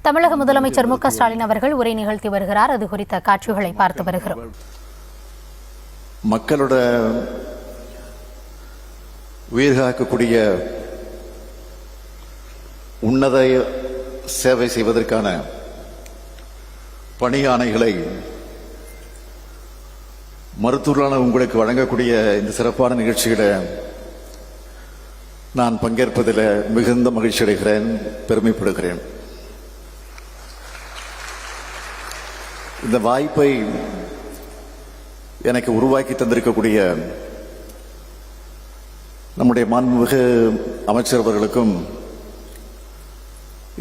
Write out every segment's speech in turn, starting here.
தமிழக முதலமைச்சர் மு க ஸ்டாலின் அவர்கள் உரை நிகழ்த்தி வருகிறார். அது குறித்த காட்சிகளை பார்த்து வருகிறோம். மக்களோட உயிர் காக்கக்கூடிய உன்னத சேவை செய்வதற்கான பணி ஆணைகளை மருத்துவர்களான உங்களுக்கு வழங்கக்கூடிய இந்த சிறப்பான நிகழ்ச்சிகளை நான் பங்கேற்பதில் மிகுந்த மகிழ்ச்சி அடைகிறேன், பெருமைப்படுகிறேன். இந்த வாய்ப்பை எனக்கு உருவாக்கி தந்திருக்கக்கூடிய நம்முடைய மாண்புமிகு அமைச்சர் அவர்களுக்கும்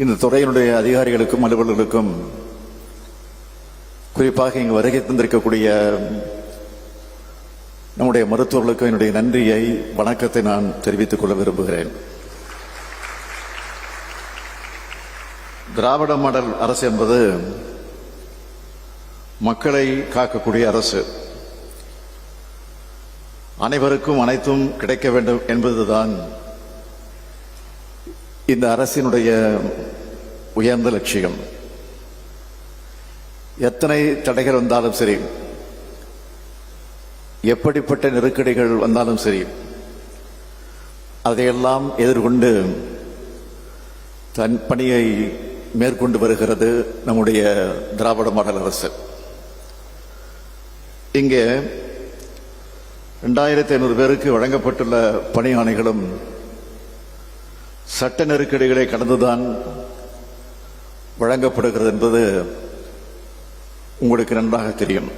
இந்த துறையினுடைய அதிகாரிகளுக்கும் அலுவலர்களுக்கும் குறிப்பாக இங்கு வருகை தந்திருக்கக்கூடிய நம்முடைய மருத்துவர்களுக்கும் என்னுடைய நன்றியை, வணக்கத்தை நான் தெரிவித்துக் கொள்ள விரும்புகிறேன். திராவிட மாடல் அரசு என்பது மக்களை காக்கக்கூடிய அரசு. அனைவருக்கும் அனைத்தும் கிடைக்க வேண்டும் என்பதுதான் இந்த அரசினுடைய உயர்ந்த லட்சியம். எத்தனை தடைகள் வந்தாலும் சரி, எப்படிப்பட்ட நெருக்கடிகள் வந்தாலும் சரி, அதையெல்லாம் எதிர்கொண்டு தன் பணியை மேற்கொண்டு வருகிறது நம்முடைய திராவிட மாடல் அரசு. இங்கே 2500 பேருக்கு வழங்கப்பட்டுள்ள பணி ஆணைகளும் சட்ட நெருக்கடிகளை கடந்துதான் வழங்கப்படுகிறது என்பது உங்களுக்கு நன்றாக தெரியும்.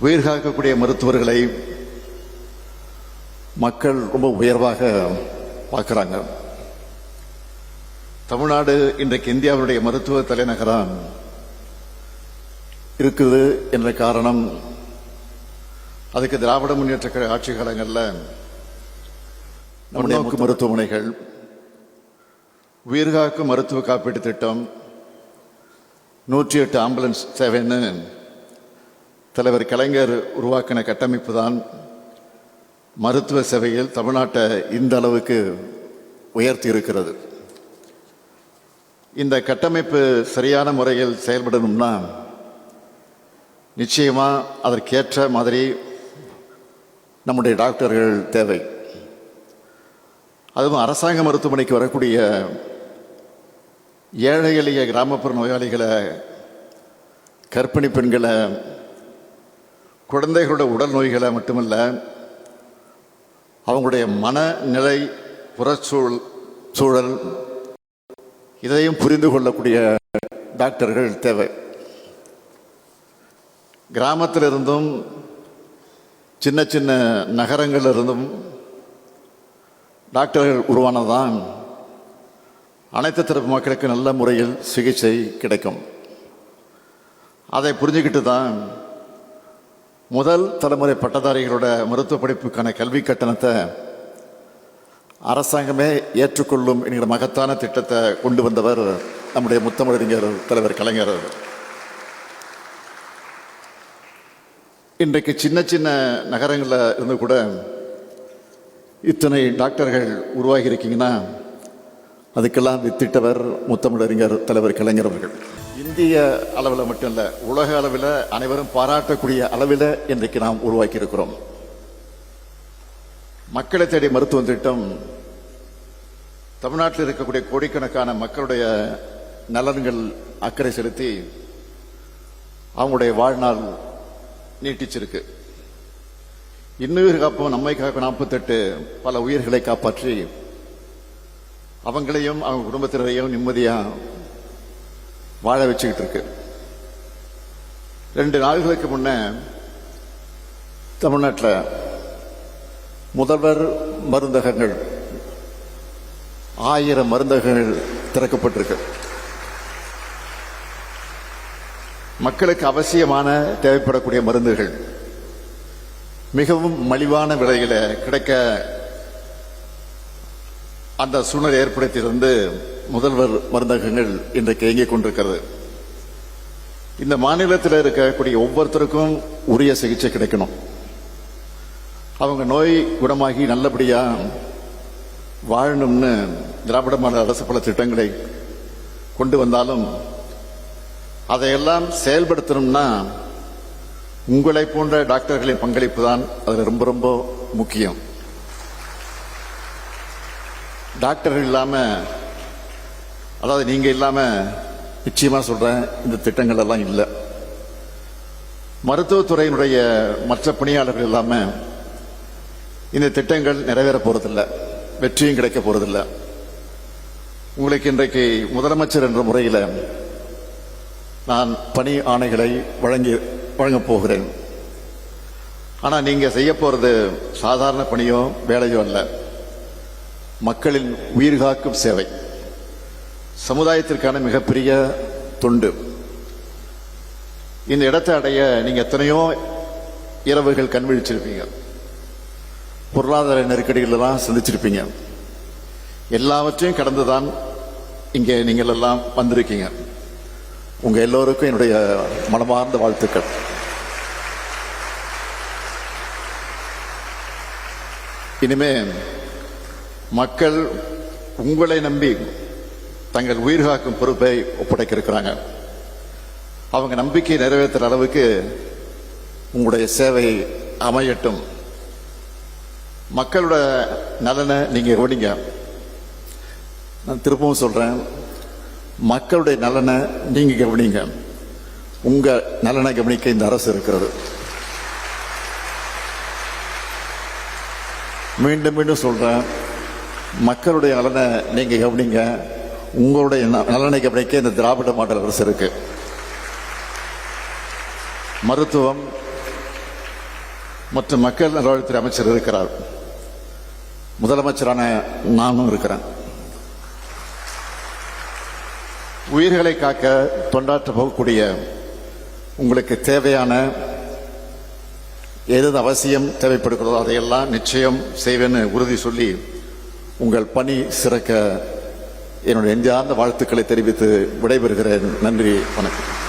உயிர் காக்கக்கூடிய மருத்துவர்களை மக்கள் ரொம்ப உயர்வாக பார்க்கிறாங்க. தமிழ்நாடு இன்றைக்கு இந்தியாவுடைய மருத்துவ தலைநகரம் இருக்குது என்ற காரணம், அதுக்கு திராவிட முன்னேற்ற கழக ஆட்சி காலங்களில் நம்முடைய மருத்துவமனைகள், உயிர்காக்கும் மருத்துவ காப்பீட்டு திட்டம், 108 ஆம்புலன்ஸ் சேவைன்னு தலைவர் கலைஞர் உருவாக்கின கட்டமைப்பு தான் மருத்துவ சேவையில் தமிழ்நாட்டை இந்த அளவுக்கு உயர்த்தி இருக்கிறது. இந்த கட்டமைப்பு சரியான முறையில் செயல்படணும்னா நிச்சயமா அதற்கேற்ற மாதிரி நம்முடைய டாக்டர்கள் தேவை. அதுவும் அரசாங்க மருத்துவமனைக்கு வரக்கூடிய ஏழை எளிய கிராமப்புற நோயாளிகளை, கர்ப்பிணி பெண்களை, குழந்தைகளோட உடல் நோய்களை மட்டுமல்ல, அவங்களுடைய மனநிலை, புறச்சூழல் இதையும் புரிந்து கொள்ளக்கூடிய டாக்டர்கள் தேவை. கிராமத்திலிருந்தும் சின்ன சின்ன நகரங்களிலிருந்தும் டாக்டர்கள் உருவானதான் அனைத்து தரப்பு மக்களுக்கு நல்ல முறையில் சிகிச்சை கிடைக்கும். அதை புரிஞ்சுக்கிட்டு தான் முதல் தலைமுறை பட்டதாரிகளோட மருத்துவ படிப்புக்கான கல்வி கட்டணத்தை அரசாங்கமே ஏற்றுக்கொள்ளும் என்கிற மகத்தான திட்டத்தை கொண்டு வந்தவர் நம்முடைய முத்தமிழறிஞர் தலைவர் கலைஞர். இன்றைக்கு சின்ன சின்ன நகரங்களில் இருந்து கூட இத்தனை டாக்டர்கள் உருவாகி இருக்கீங்கன்னா அதுக்கெல்லாம் வித்திட்டவர் முத்தமிழறிஞர் தலைவர் கலைஞர் அவர்கள். இந்திய அளவில் மட்டும் இல்லை, உலக அளவில் அனைவரும் பாராட்டக்கூடிய அளவில் இன்றைக்கு நாம் உருவாக்கி இருக்கிறோம். மக்களை தேடி மருத்துவ திட்டம் தமிழ்நாட்டில் இருக்கக்கூடிய கோடிக்கணக்கான மக்களுடைய நலன்கள் அக்கறை செலுத்தி அவங்களுடைய வாழ்நாள் நீட்டிச்சிருக்கு. இன்னுயிர் காப்போம் நம்மை காப்போம் 48 பல உயிர்களை காப்பாற்றி அவங்களையும் அவங்க குடும்பத்தினரையும் நிம்மதியா வாழ வச்சுக்கிட்டு இருக்கு. 2 நாள்களுக்கு முன்ன தமிழ்நாட்டில் முதல்வர் மருந்தகங்கள் 1000 மருந்தகங்கள் திறக்கப்பட்டிருக்கு. மக்களுக்கு அவசியமான தேவைப்படக்கூடிய மருந்துகள் மிகவும் மலிவான விலையில கிடைக்க அந்த சூழ்நிலை ஏற்படுத்தியிருந்து முதல்வர் மருந்தகங்கள் இன்றைக்கு இயங்கிக் கொண்டிருக்கிறது. இந்த மாநிலத்தில் இருக்கக்கூடிய ஒவ்வொருத்தருக்கும் உரிய சிகிச்சை கிடைக்கணும். அவங்க நோய் குணமாகி நல்லபடியா வாழணும்னு திராவிட மாடல் அரசு பல திட்டங்களை கொண்டு வந்தாலும் அதையெல்லாம் செயல்படுத்தணும்னா உங்களை போன்ற டாக்டர்களின் பங்களிப்பு தான் அதில் ரொம்ப ரொம்ப முக்கியம். டாக்டர்கள் இல்லாம, அதாவது நீங்க இல்லாம நிச்சயமா சொல்றேன், இந்த திட்டங்கள் எல்லாம் இல்லை. மருத்துவத்துறையினுடைய மற்ற பணியாளர்கள் இல்லாம இந்த திட்டங்கள் நிறைவேற போறதில்லை, வெற்றியும் கிடைக்க போறதில்லை. உங்களுக்கு இன்றைக்கு முதலமைச்சர் என்ற முறையில் நான் பணி ஆணைகளை வழங்கப் போகிறேன். ஆனால் நீங்க செய்ய போறது சாதாரண பணியோ வேலையோ அல்ல, மக்களின் உயிர் காக்கும் சேவை, சமுதாயத்திற்கான மிகப்பெரிய தொண்டு. இந்த இடத்தை அடைய நீங்க எத்தனையோ இரவுகள் கண் விழிச்சிருப்பீங்க, பொருளாதார நெருக்கடிகளெல்லாம் சந்திச்சிருப்பீங்க. எல்லாவற்றையும் கடந்துதான் இங்கே நீங்கள் எல்லாம் வந்திருக்கீங்க. உங்க எல்லோருக்கும் என்னுடைய மனமார்ந்த வாழ்த்துக்கள். இனிமே மக்கள் உங்களை நம்பி தங்கள் உயிர் காக்கும் பொறுப்பை ஒப்படைக்க இருக்கிறாங்க. அவங்க நம்பிக்கை நிறைவேற்றுற அளவுக்கு உங்களுடைய சேவை அமையட்டும். மக்களோட நலனை நீங்க கவனிங்க. நான் திரும்பவும் சொல்றேன், மக்களுடைய நலனை நீங்க கவனிங்க. உங்க நலனை கவனிக்க இந்த அரசு இருக்கிறது. மீண்டும் மீண்டும் சொல்றேன், மக்களுடைய நலனை நீங்க கவனிங்க. உங்களுடைய நலனை கவனிக்க இந்த திராவிட மாடல் அரசு இருக்கு. மருத்துவம் மற்றும் மக்கள் நல்வாழ்வுத்துறை அமைச்சர் இருக்கிறார், முதலமைச்சரான நானும் இருக்கிறேன். உயிர்களை காக்க தொண்டாற்ற போகக்கூடிய உங்களுக்கு தேவையான எது அவசியம் தேவைப்படுகிறதோ அதையெல்லாம் நிச்சயம் செய்வேன்னு உறுதி சொல்லி உங்கள் பணி சிறக்க என்னுடைய நெஞ்சார்ந்த வாழ்த்துக்களை தெரிவித்து விடைபெறுகிறேன். நன்றி, வணக்கம்.